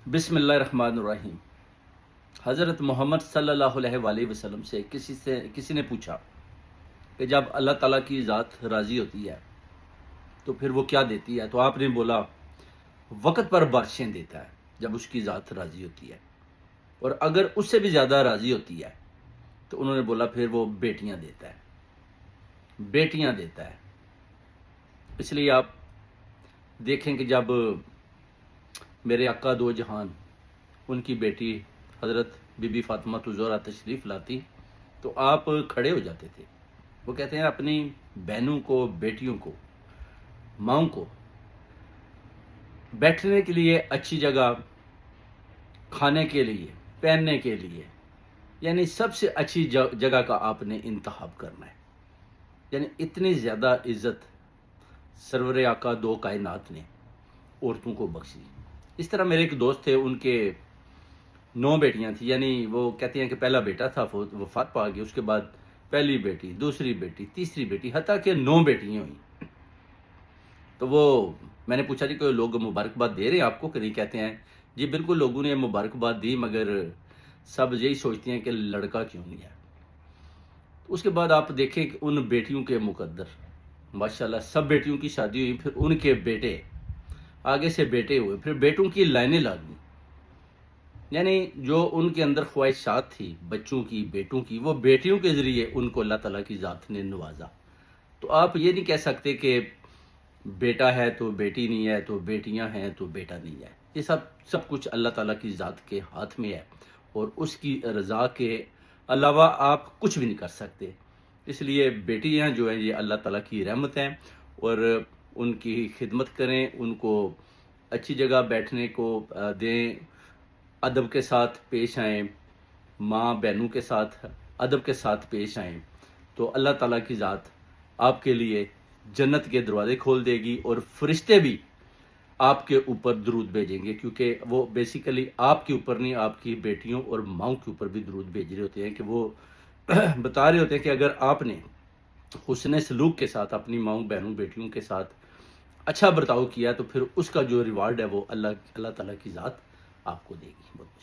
بسم اللہ الرحمن الرحیم۔ حضرت محمد صلی اللہ علیہ وآلہ وسلم سے کسی نے پوچھا کہ جب اللہ تعالیٰ کی ذات راضی ہوتی ہے تو پھر وہ کیا دیتی ہے؟ تو آپ نے بولا وقت پر بارشیں دیتا ہے جب اس کی ذات راضی ہوتی ہے، اور اگر اس سے بھی زیادہ راضی ہوتی ہے تو انہوں نے بولا پھر وہ بیٹیاں دیتا ہے، بیٹیاں دیتا ہے۔ اس لیے آپ دیکھیں کہ جب میرے آقا دو جہان ان کی بیٹی حضرت بی بی فاطمہ الزہرا تشریف لاتی تو آپ کھڑے ہو جاتے تھے۔ وہ کہتے ہیں اپنی بہنوں کو، بیٹیوں کو، ماؤں کو بیٹھنے کے لیے اچھی جگہ، کھانے کے لیے، پہننے کے لیے، یعنی سب سے اچھی جگہ کا آپ نے انتخاب کرنا ہے۔ یعنی اتنی زیادہ عزت سرور آقا دو کائنات نے عورتوں کو بخشی۔ اس طرح میرے ایک دوست تھے، ان کے 9 بیٹیاں تھیں، یعنی وہ کہتے ہیں کہ پہلا بیٹا تھا وفات پا گیا، اس کے بعد پہلی بیٹی، دوسری بیٹی، تیسری بیٹی، حتیٰ کہ 9 بیٹیاں ہوئیں۔ تو وہ میں نے پوچھا جی کہ لوگ مبارکباد دے رہے ہیں آپ کو کہ نہیں؟ کہتے ہیں جی بالکل لوگوں نے مبارکباد دی، مگر سب یہی سوچتے ہیں کہ لڑکا کیوں نہیں ہے۔ اس کے بعد آپ دیکھیں کہ ان بیٹیوں کے مقدر ماشاءاللہ سب بیٹیوں کی شادی ہوئی، پھر ان کے بیٹے، آگے سے بیٹے ہوئے، پھر بیٹوں کی لائنیں لگ گئیں۔ یعنی جو ان کے اندر خواہشات تھی بچوں کی، بیٹوں کی، وہ بیٹیوں کے ذریعے ان کو اللہ تعالیٰ کی ذات نے نوازا۔ تو آپ یہ نہیں کہہ سکتے کہ بیٹا ہے تو بیٹی نہیں ہے، تو بیٹیاں ہیں تو بیٹا نہیں ہے۔ یہ سب کچھ اللہ تعالیٰ کی ذات کے ہاتھ میں ہے، اور اس کی رضا کے علاوہ آپ کچھ بھی نہیں کر سکتے۔ اس لیے بیٹیاں جو ہیں یہ اللہ تعالیٰ کی رحمت ہیں، اور ان کی خدمت کریں، ان کو اچھی جگہ بیٹھنے کو دیں، ادب کے ساتھ پیش آئیں، ماں بہنوں کے ساتھ ادب کے ساتھ پیش آئیں، تو اللہ تعالیٰ کی ذات آپ کے لیے جنت کے دروازے کھول دے گی، اور فرشتے بھی آپ کے اوپر درود بھیجیں گے، کیونکہ وہ بیسیکلی آپ کے اوپر نہیں، آپ کی بیٹیوں اور ماؤں کے اوپر بھی درود بھیج رہے ہوتے ہیں، کہ وہ بتا رہے ہوتے ہیں کہ اگر آپ نے حسن سلوک کے ساتھ اپنی ماؤں، بہنوں، بیٹیوں کے ساتھ اچھا برتاؤ کیا تو پھر اس کا جو ریوارڈ ہے وہ اللہ تعالیٰ کی ذات آپ کو دے گی۔ بہت